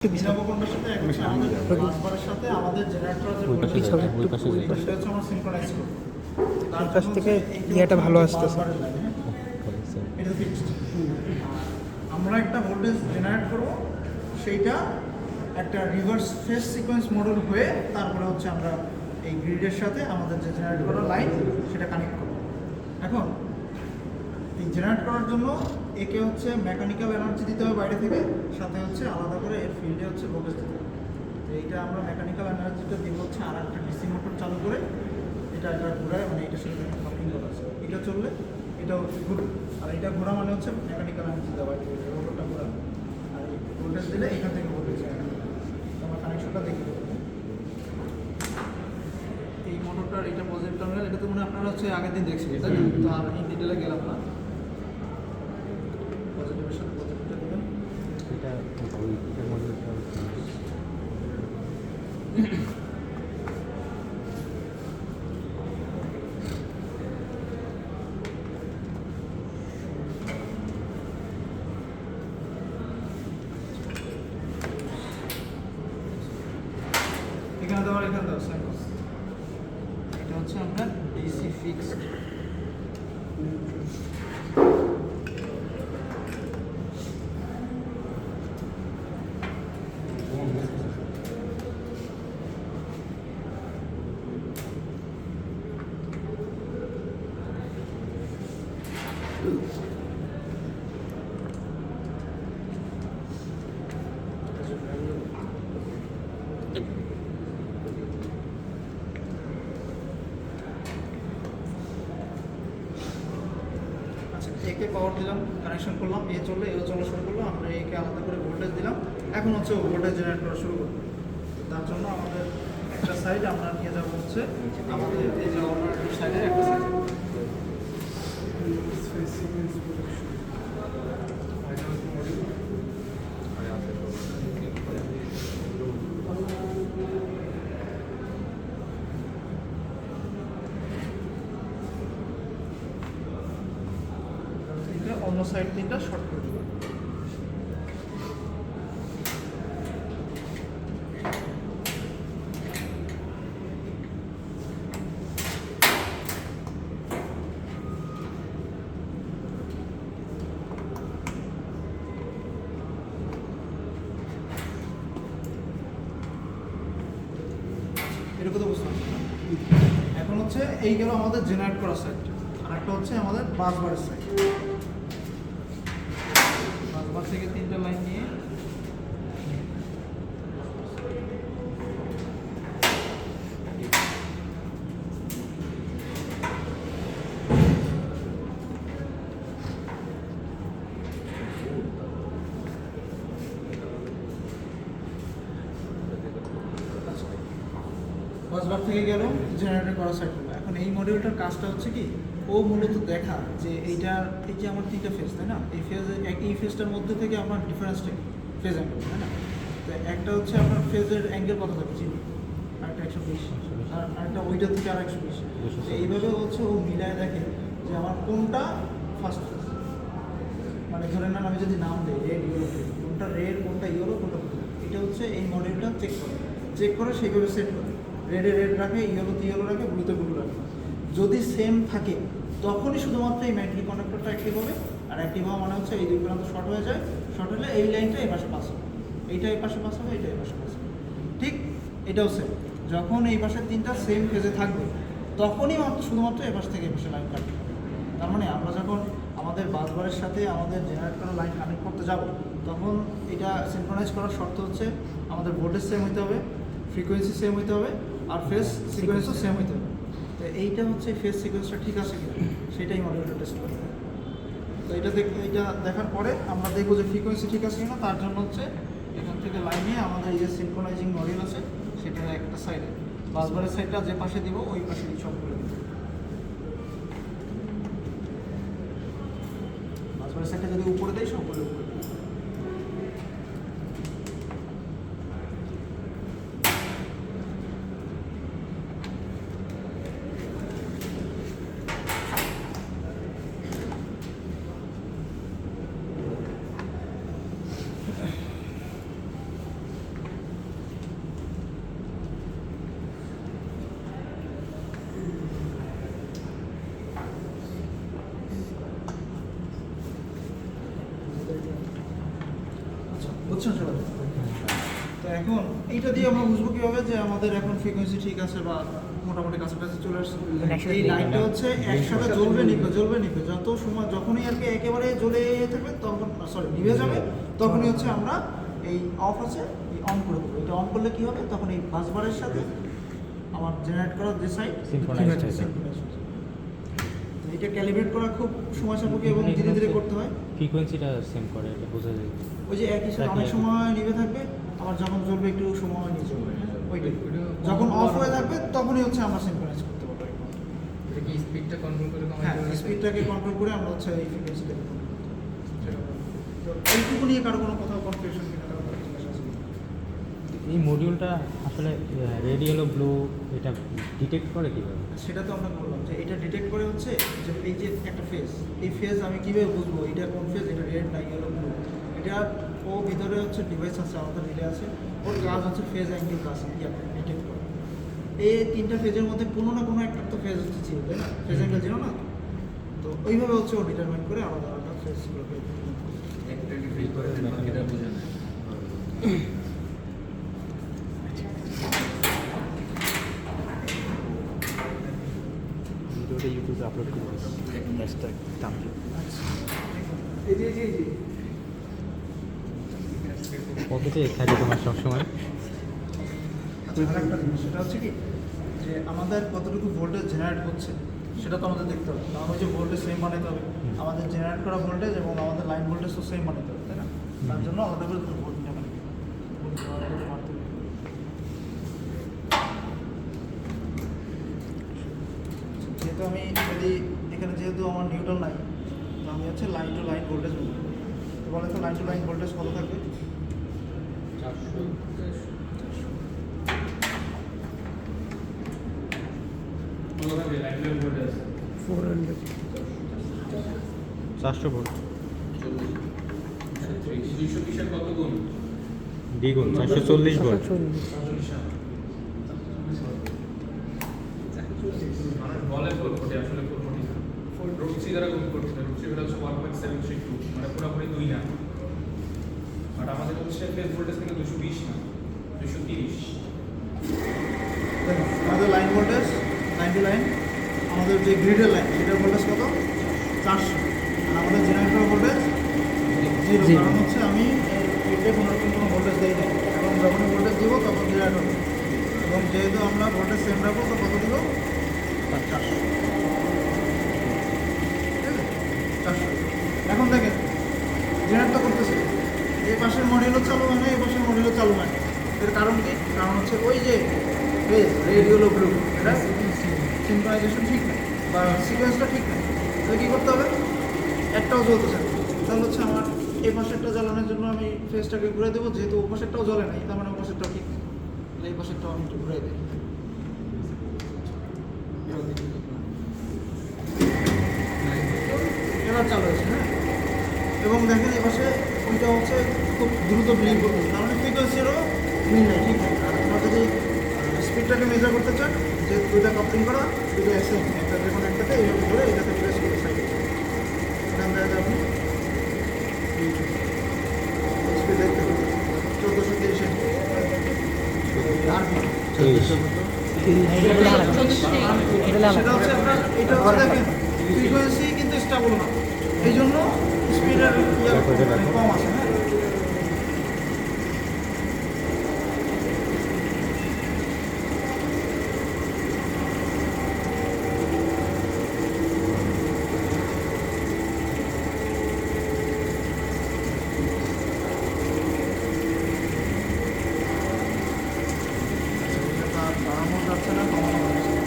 বিনাবকণ্ডের সাথে এক হচ্ছে আমাদের বাসবারের সাথে আমাদের জেনারেটর যে ভোল্টেজ এটা হচ্ছে আমরা সিনক্রোনাইজ করব। তার কাছ থেকে ইয়েটা ভালো আসতেছে, এটা ফিক্সড। আমরা একটা ভোল্টেজ জেনারেট করব, সেইটা একটা রিভার্স ফেজ সিকোয়েন্স মডেল হয়ে তারপরে হচ্ছে আমরা এই গ্রিডের সাথে আমাদের যে জেনারেট করার লাইন সেটা কানেক্ট করব। এখন এই জেনারেট করার জন্য একে হচ্ছে মেকানিক্যাল এনার্জি দিতে হবে বাইরে থেকে, সাথে হচ্ছে আলাদা করে এর ফিল্ডে হচ্ছে ভোল্টেজ দিতে হবে। তো এইটা আমরা মেকানিক্যাল এনার্জিটা দিব হচ্ছে আর একটা ডিসি মোটর চালু করে, এটা ঘোরায়, মানে এটার সাথে কানেক্টিং করা আছে। এটা চললে এটা ঘুরবে, আর এটা ঘোরা মানে হচ্ছে মেকানিক্যাল এনার্জি দেওয়া, মোটরটা ঘোরা। আর এই ভোল্টেজ দিলে এখান থেকে ভোল্টেজ আমরা কানেকশনটা দেখে দেবো। এই মোটরটার এটা পজিটিভ টার্মিনাল, এটা তো মনে আপনারা হচ্ছে আগের দিন দেখছেন, তাই না? তো আর এই ডিটেলে গেলাম না। পজিটিভের সাথে পজিটিভটা দেবেন, এটা ওই এটার মডেলটা এখানে দেওয়ার এখানে দেওয়া স্যাম্পল। এটা হচ্ছে আপনার ডিসি ফিক্সড। আচ্ছা, একে পাওয়ার দিলাম, কানেকশন করলাম, এ চললে এও চলা শুরু করলো, আমরা একে আলাদা করে ভোল্টেজ দিলাম। এখন হচ্ছে ভোল্টেজ জেনারেট করা শুরু করবো। তার জন্য আমাদের একটা সাইড আমরা নিয়ে যাবো হচ্ছে আমাদের এই যে অল্টারনেটিভ সাইডের একটা সাইড। অন্য সাইড তিনটা শর্ট করে দেবো। এরকম তো বুঝতে পারছি। এখন হচ্ছে এই গেল আমাদের জেনারেট করা সাইড, আর একটা হচ্ছে আমাদের বাসবারের সাইড। বাসবার থেকে তিনটা লাইন নিয়ে বাসবার থেকে গেল জেনারেটর করা সাইডগুলো। এখন এই মডিউলটার কাজটা হচ্ছে কি, ও মূলত দেখা যে এইটার এই যে আমার তিনটা ফেজ, তাই না? এই ফেজে এই ফেজটার মধ্যে থেকে আমার ডিফারেন্সটা কি, ফেজ অ্যাঙ্গেল, তাই না? তো একটা হচ্ছে আপনার ফেজের অ্যাঙ্গেল কত থাকে চিনি, আরেকটা 120, আর আরেকটা ওইটার থেকে আর 120। তো এইভাবে হচ্ছে ও মিলায় দেখে যে আমার কোনটা ফার্স্ট ফেজ। মানে ধরে নেন আমি যদি নাম দিই রেড ইয়েলো, কোনটা রেড, কোনটা ইয়েলো, কোনটা ব্লু, এটা হচ্ছে এই মডেলটা চেক করে সেইভাবে সেট করে। রেডে রেড রাখে, ইয়েলোতে ইয়েলো রাখে, ব্লুতে ব্লু রাখে। যদি সেম থাকে তখনই শুধুমাত্র এই ম্যাগনেটিক কন্ডাক্টরটা অ্যাক্টিভ হবে। আর অ্যাক্টিভ হওয়া মানে হচ্ছে এই দুই প্রান্ত শর্ট হয়ে যায়, শর্ট হলে এই লাইনটা এই পাশে পাস হবে, এইটা এই পাশে পাস হবে, এইটা এই পাশে পাস হবে। ঠিক এটাও সেম, যখন এই পাশের তিনটা সেম ফেজে থাকবে তখনই মাত্র শুধুমাত্র এই পাশ থেকে এই পাশে লাইন কাটবে। তার মানে আমরা যখন আমাদের বাসবারের সাথে আমাদের জেনারেট করা লাইন কানেক্ট করতে যাব, তখন এটা সিনক্রোনাইজ করার শর্ত হচ্ছে আমাদের ভোল্টেজ সেম হতে হবে, ফ্রিকোয়েন্সি সেম হতে হবে, আর ফেজ সিকোয়েন্সও সেম হতে হবে। তো এইটা হচ্ছে ফেজ সিকোয়েন্সটা ঠিক আছে কিনা সেটাই মডেলটা টেস্ট করবে। তো এটা দেখার পরে আমরা দেখবো যে ফ্রিকোয়েন্সি ঠিক আছে কিনা। তার জন্য হচ্ছে এখান থেকে লাইন নিয়ে আমাদের এই যে সিনক্রোনাইজিং মডিউল আছে সেটা একটা সাইডে, বাসবারের সাইডটা যে পাশে দিব ওই পাশে সবগুলো দিব। বাসবারের সাইডটা যদি উপরে দেয় সবগুলো উপরে দিই। এখন এইটা দিয়ে আমরা বুঝবো কিভাবে যে আমাদের এখন ফ্রিকোয়েন্সি ঠিক আছে বা মোটামুটি কাছাকাছি চলে আসছে। এই লাইটটা হচ্ছে একসাথে জ্বলবে নিবে যত সময় যখনই আর কি একেবারে জ্বলে থাকবে তখন নিভে যাবে তখনই হচ্ছে আমরা এই অফ আছে এই অন করে দেবো। এটা অন করলে কি হবে তখন এই বাসবারের সাথে আমার জেনারেট করার যে সাইড এটা ক্যালিব্রেট করা খুব সময় সাপেক্ষ এবং ধীরে ধীরে করতে হয়। ফ্রিকোয়েন্সিটা সেম করে এটা বোঝা যায়। ওই যে একই সাথে অনেক সময় নিভে থাকবে আবার যখন জ্বলবে একটু সময় নিয়ে চলবে। ওইটাই যখন অফ হয়ে থাকবে তখনই হচ্ছে আমরা সিনক্রোনাইজ করতে পারবো। এটা কি স্পিডটা কন্ট্রোল করে হ্যাঁ, স্পিডটাকে কন্ট্রোল করে আমরা হচ্ছে এই ফ্রিকোয়েন্সিটাকে এইটুকু নিয়ে কারো কোনো কোথাও কনফিউশন কিনা কারো কোনো জিজ্ঞাসা আছে? এই মডিউলটা আসলে রেড ইয়েলো ব্লু এটা ডিটেক্ট করে কীভাবে? সেটা তো আমরা বললাম যে এটা ডিটেক্ট করে হচ্ছে যে এই যে একটা ফেজ, এই ফেজ আমি কীভাবে বুঝবো এটা কোন ফেজ, এটা রেড না ইয়েলো ব্লু? এটা ও ভিতরে হচ্ছে ডিভাইস আছে, আমাদের রিলে আছে, ওর কাজ হচ্ছে ফেজ অ্যাঙ্গেল কাজ ডিটেক্ট করা। এই তিনটা ফেজের মধ্যে কোনো না কোনো একটা তো ফেজ হচ্ছে জিরো, তাই না? ফেজ অ্যাঙ্গেল জিরো না, তো ওইভাবে হচ্ছে ও ডিটারমাইন করে আলাদা আলাদা ফেজগুলোকে। একটা ডিফিট করে বাকিটা বোঝা যায়। ভিডিওটা ইউটিউবে আপলোড করবো, হ্যাশট্যাগ তামজিদ। কতটা থাকে তোমার সবসময়? আচ্ছা, আরেকটা জিনিস সেটা হচ্ছে কি যে আমাদের কতটুকু ভোল্টেজ জেনারেট হচ্ছে সেটা তো আমাদের দেখতে হবে। কারণ ওই যে ভোল্টেজ সেম বানাতে হবে, আমাদের জেনারেট করা ভোল্টেজ এবং আমাদের লাইন ভোল্টেজ তো সেম বানাতে হবে, তাই না? তার জন্য আলাদা করে ভোল্টেজটা বানাতে হবে। যেহেতু আমি যদি এখানে যেহেতু আমার নিউট্রাল নাই, তো আমি হচ্ছে লাইন টু লাইন ভোল্টেজ বলবো। তো বলে তো লাইন টু লাইন ভোল্টেজ কত থাকবে? 400 ভোল্ট কত গুণ? দ্বিগুণ 440 ভোল্ট। মানুষ বলে 440 আসলে 440 না। রুটসি দ্বারা গুণ করছে, রুটসি হলো 1.732 মানে পুরোপুরি 2 না। বাট আমাদের হচ্ছে ফেজ ভোল্টেজ কিন্তু 220 না, 230। আমাদের line voltage line to line, আমাদের যে গ্রিডের লাইন সেটার ভোল্টেজ কত? 400। আর আমাদের জেনারেটর ভোল্টেজ জিরো, কারণ হচ্ছে আমি গ্রিডে কোনো রকম কোনো ভোল্টেজ দেই নাই। এখন যখন ভোল্টেজ দিব তখন জেনারেট হবে, এবং যেহেতু আমরা ভোল্টেজ সেম রাখবো তো কত দিব? 400। ঠিক আছে, 400। এখন দেখেন জেনারেট তো করতেছে, এই পাশের মডিউলও চালু হয় না, এই পাশের মডিউলও চালু হয় না। এর কারণ কি? কারণ হচ্ছে ওই যে ফেজ রেড ইয়েলো ব্লু, এটা সিনক্রোনাইজেশন ঠিক নাই বা সিকোয়েন্সটা ঠিক নাই। তাহলে কী করতে হবে? একটাও জ্বলতেছে না, তাহলে হচ্ছে আমার এই পাশেরটা জ্বালানোর জন্য আমি ফেজটাকে ঘুরে দেবো। যেহেতু ও পাশেরটাও জ্বলে নাই, তার মানে ও পাশেরটাও ঠিক নেই, তাহলে এই পাশেরটাও আমি একটু ঘুরে দিই। এবার চালু হয়েছে, হ্যাঁ। এবং দেখেন এই পাশে ওইটা হচ্ছে খুব দ্রুত ব্লিং করতেছে, তার মানে ফ্রিকোয়েন্সিরও মিল নেই, ঠিক নেই। আর তোমরা যদি স্পিডটাকে মেজার করতে চান, যে দুইটা কাপলিং করা, দুটো সেম, একটা দেখুন একটাতে এইভাবে ধরে এটাতে প্রেস করে সাইডে এখান থেকে আপনি স্পিড দেখতে পাবেন 1430 সেটা হচ্ছে আপনার, এটা হচ্ছে দেখেন ফ্রিকোয়েন্সি কিন্তু স্টেবল না, এই জন্য স্পিডের কম আছে। হ্যাঁ, বাড়ানো যাচ্ছে না, কমানো যাচ্ছে না।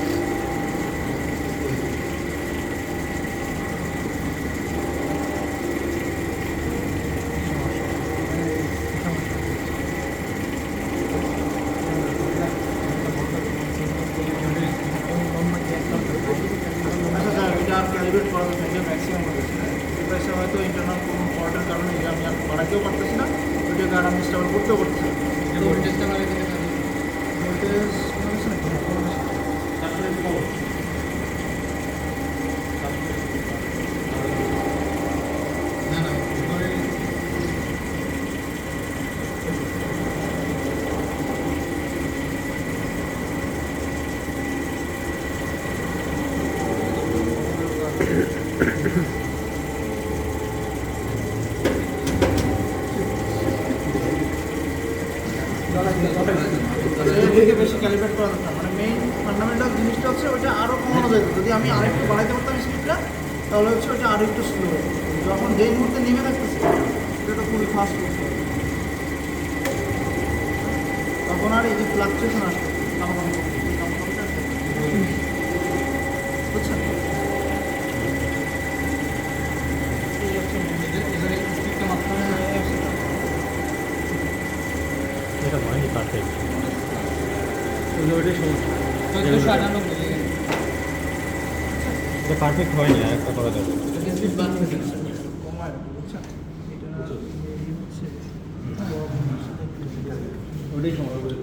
আচ্ছা স্যার, এটা আর ক্যালিব্রেট করা যাচ্ছে না, এটা ম্যাক্সিমাম হয়ে গেছে। ডিভাইসে হয়তো ইন্টারনাল কোনো ফল্টের কারণে এটা আমি আর বাড়াতেও পারতেছি না, ভিডিও কার্ড আমি ইনস্টল করতেও পারতেছি না। ভোল্টেজটা লাগে দিতে পারি। ভোল্টেজ কমে গেছে নাকি? হ্যাঁ, কমে গেছে। না না, পরে এর থেকে বেশি ক্যালিব্রেট করা দরকার মানে মেইন ফান্ডামেন্টাল জিনিসটা হচ্ছে ওইটা আরও কমানো যেত যদি আমি আরেকটু বাড়াইতে পারতাম স্পিডটা তাহলে হচ্ছে ওইটা আরও একটু স্লো যখন যেই মুহূর্তে নেমে থাকতেছে এটা তো খুবই ফাস্ট করছে তখন আর এই যে ফ্লাকচুয়েশন আসবে বুঝছেন এই হচ্ছে এবারে স্পিডটা মাত্রা এটা হয়নি পারফেক্ট ওইটাই সমস্যা 1498 এটা পারফেক্ট হয়নি আর একটা করা যাবে স্পিড বাড়তেছে না কমায় বুঝছেন এটা এই হচ্ছে ওটাই সমস্যা